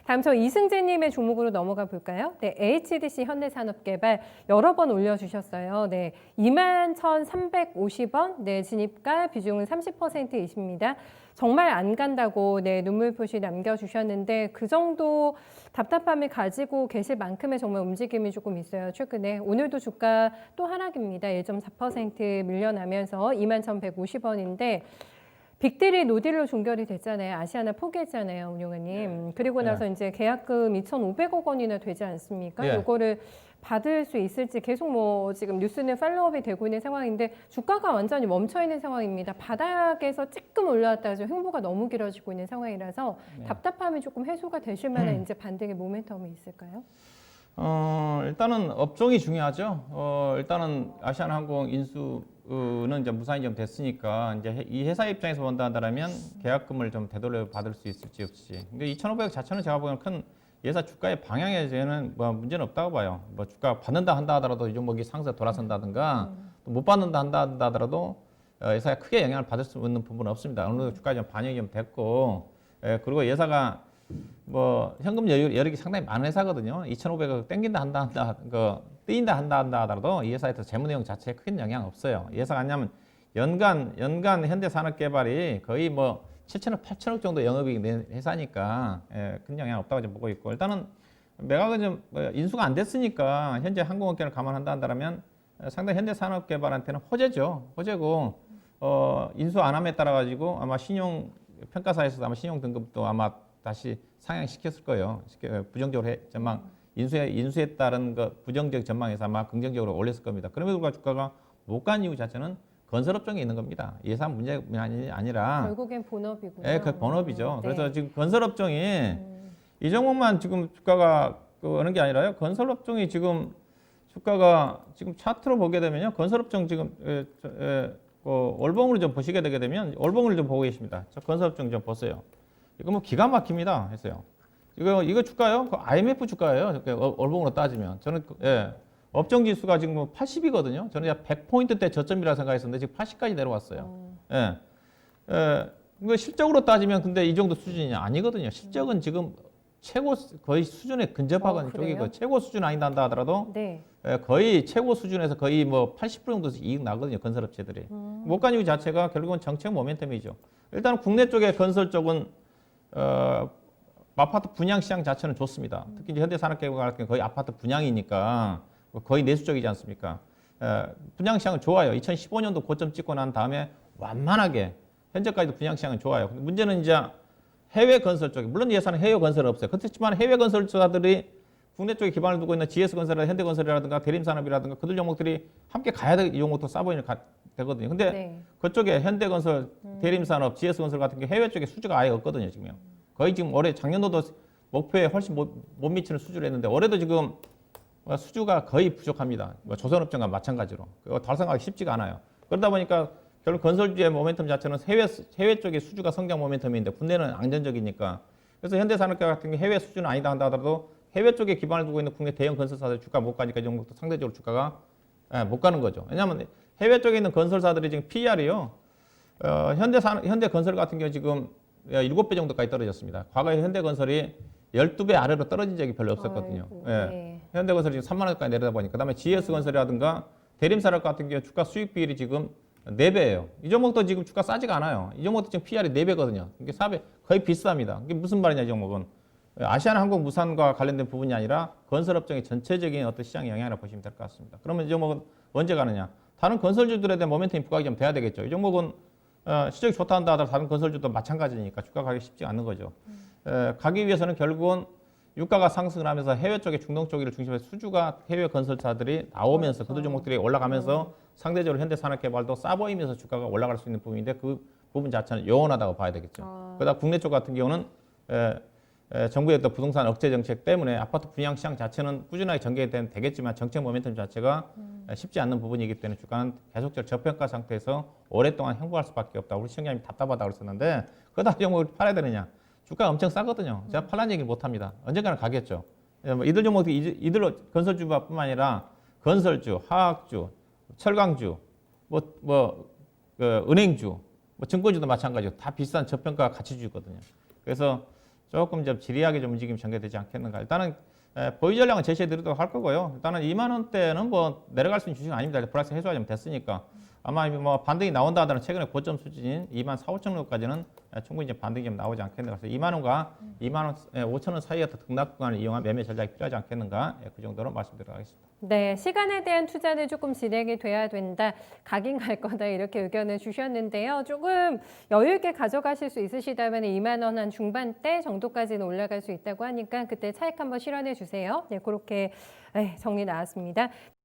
다음 저 이승재님의 종목으로 넘어가 볼까요? 네, HDC 현대산업개발 여러 번 올려주셨어요. 네, 21,350원. 네, 진입가 비중은 30%이십니다. 정말 안 간다고 네, 눈물 표시 남겨주셨는데 그 정도 답답함을 가지고 계실 만큼의 정말 움직임이 조금 있어요. 최근에 오늘도 주가 또 하락입니다. 1.4% 밀려나면서 21,150원인데 빅딜이 노딜로 종결이 됐잖아요. 아시아나 포기했잖아요, 운용원님. 그리고 나서 이제 계약금 2,500억 원이나 되지 않습니까? 예. 요거를 받을 수 있을지 계속 뭐 지금 뉴스는 팔로업이 되고 있는 상황인데 주가가 완전히 멈춰 있는 상황입니다. 바닥에서 찌끔 올라왔다가 지금 횡보가 너무 길어지고 있는 상황이라서 답답함이 조금 해소가 되실 만한 이제 반등의 모멘텀이 있을까요? 일단은 업종이 중요하죠. 일단은 아시아나항공 인수는 이제 무산이 좀 됐으니까 이제 이 회사 입장에서 본다면 계약금을 좀 되돌려 받을 수 있을지 없을지. 근데 2,500억 자체는 제가 보기에는 큰 예사 주가의 방향에는 뭐 문제는 없다고 봐요. 뭐 주가 받는다 한다 하더라도 이 종목이 상세 돌아선다든가 또 못 받는다 한다 하더라도 예사가 크게 영향을 받을 수 있는 부분은 없습니다. 어느 정도 주가에 좀 반영이 좀 됐고, 그리고 예사가 뭐 현금 여력이 상당히 많은 회사거든요. 2,500억 땡긴다 한다 뜨인다 한다 하더라도 이 회사에서 재무 내용 자체에 큰 영향 없어요. 이 회사가 아니면 연간 현대산업개발이 거의 뭐 7천억, 8천억 정도 영업이익 낸 회사니까 큰 영향 없다고 좀 보고 있고, 일단은 매각은 좀 인수가 안 됐으니까 현재 항공업계를 감안한다 한다면 상당히 현대산업개발한테는 호재죠. 호재고 인수 안 함에 따라 가지고 아마 신용 평가사에서 아마 신용 등급도 아마 다시 상향시켰을 거예요. 부정적으로 전망 인수에 따른 부정적 전망에서 아마 긍정적으로 올렸을 겁니다. 그럼에도 불구하고 주가가 못 간 이유 자체는 건설업종에 있는 겁니다. 예산 문제만이 아니라 결국엔 본업이군요. 예, 그 본업이죠. 네. 그래서 지금 건설업종이 이 종목만 지금 주가가 그러는 게 아니라요. 건설업종이 지금 주가가 지금 차트로 보게 되면요. 건설업종 지금 월봉으로 좀 보시게 되게 되면 월봉을 좀 보고 계십니다. 저 건설업종 좀 보세요. 이거 뭐 기가 막힙니다. 했어요. 이거 주가요? 그 IMF 주가예요. 월봉으로 따지면. 저는, 업종 지수가 지금 뭐 80이거든요. 저는 100포인트대 저점이라 생각했었는데 지금 80까지 내려왔어요. 이거 실적으로 따지면 근데 이 정도 수준이 아니거든요. 실적은 지금 최고 거의 수준에 근접하는 쪽이 그 최고 수준 아니다 한다 하더라도 네. 거의 최고 수준에서 거의 뭐 80% 정도 이익 나거든요. 건설업체들이. 못 간 이유 자체가 결국은 정책 모멘텀이죠. 일단 국내 쪽에 건설 쪽은 아파트 분양 시장 자체는 좋습니다. 특히 이제 현대산업개발 같은 경우 거의 아파트 분양이니까 거의 내수적이지 않습니까? 분양 시장은 좋아요. 2015년도 고점 찍고 난 다음에 완만하게 현재까지도 분양 시장은 좋아요. 근데 문제는 이제 해외 건설 쪽에, 물론 예산은 해외 건설은 없어요. 그렇지만 해외 건설사들이 국내 쪽에 기반을 두고 있는 GS건설이나 현대건설이라든가 대림산업이라든가 그들 종목들이 함께 가야 될 종목도 싸보이는 되거든요. 근데 네. 그쪽에 현대건설, 대림산업, GS건설 같은 게 해외 쪽에 수주가 아예 없거든요. 지금 거의 지금 올해 작년도도 목표에 훨씬 못 미치는 수주를 했는데 올해도 지금 수주가 거의 부족합니다. 조선업종과 마찬가지로 그거 달성하기 쉽지가 않아요. 그러다 보니까 결국 건설주의 모멘텀 자체는 해외 쪽의 수주가 성장 모멘텀인데 국내는 안정적이니까, 그래서 현대산업개발 같은 게 해외 수준은 아니다 한다 하더라도 해외 쪽에 기반을 두고 있는 국내 대형 건설사들 주가 못 가니까 이 종목도 상대적으로 주가가 못 가는 거죠. 왜냐하면 해외 쪽에 있는 건설사들이 지금 PER이요. 현대건설 같은 경우 지금 7배 정도까지 떨어졌습니다. 과거에 현대건설이 12배 아래로 떨어진 적이 별로 없었거든요. 아이고, 예. 네. 현대건설이 지금 3만 원까지 내려다 보니까, 그다음에 GS건설이라든가 대림산업 같은 경우 주가 수익 비율이 지금 4배예요. 이 종목도 지금 주가 싸지가 않아요. 이 종목도 지금 PR이 4배거든요. 이게 4배 거의 비쌉니다. 이게 무슨 말이냐 이 종목은. 아시아나항공무산과 관련된 부분이 아니라 건설업종의 전체적인 어떤 시장 영향이라고 보시면 될 것 같습니다. 그러면 이 종목은 언제 가느냐? 다른 건설주들에 대한 모멘텀이 부각이 좀 돼야 되겠죠. 이 종목은 실적이 좋다 한다 하더라도 다른 건설주도 마찬가지니까 주가 가기 쉽지 않은 거죠. 가기 위해서는 결국은 유가가 상승을 하면서 해외 쪽에 중동 쪽을 중심해서 수주가 해외 건설사들이 나오면서 그들 종목들이 올라가면서 상대적으로 현대산업개발도 싸 보이면서 주가가 올라갈 수 있는 부분인데 그 부분 자체는 요원하다고 봐야 되겠죠. 그러다 국내 쪽 같은 경우는 정부의 어떤 부동산 억제 정책 때문에 아파트 분양 시장 자체는 꾸준하게 전개되면 되겠지만 정책 모멘텀 자체가 쉽지 않는 부분이기 때문에 주가는 계속적으로 저평가 상태에서 오랫동안 행보할 수밖에 없다. 우리 시청자님이 답답하다고 그랬었는데 그러다 종목을 팔아야 되느냐. 주가가 엄청 싸거든요. 제가 팔란 얘기를 못합니다. 언젠가는 가겠죠. 이들 종목들이 이들로 건설주뿐만 아니라 건설주, 화학주, 철강주, 은행주, 증권주도 마찬가지고 다 비싼 저평가 가치주거든요. 그래서 조금 좀 지리하게 좀 움직임이 전개되지 않겠는가. 일단은 보유 전략은 제시해 드리도록 할 거고요. 일단은 2만 원대는 뭐 내려갈 수 있는 주식은 아닙니다. 플러스 해소가 좀 됐으니까. 아마 뭐 반등이 나온다 하더라도 최근에 고점 수준인 2만 4, 5천 원까지는 충분히 이제 반등이 좀 나오지 않겠는가. 그래서 2만 원과 2만 원, 5천 원 사이의 등락 구간을 이용한 매매 전략이 필요하지 않겠는가. 그 정도로 말씀드리도록 하겠습니다. 네, 시간에 대한 투자는 조금 진행이 돼야 된다. 각인 갈 거다. 이렇게 의견을 주셨는데요. 조금 여유 있게 가져가실 수 있으시다면 2만 원 한 중반대 정도까지는 올라갈 수 있다고 하니까 그때 차익 한번 실현해 주세요. 네, 그렇게 정리 나왔습니다.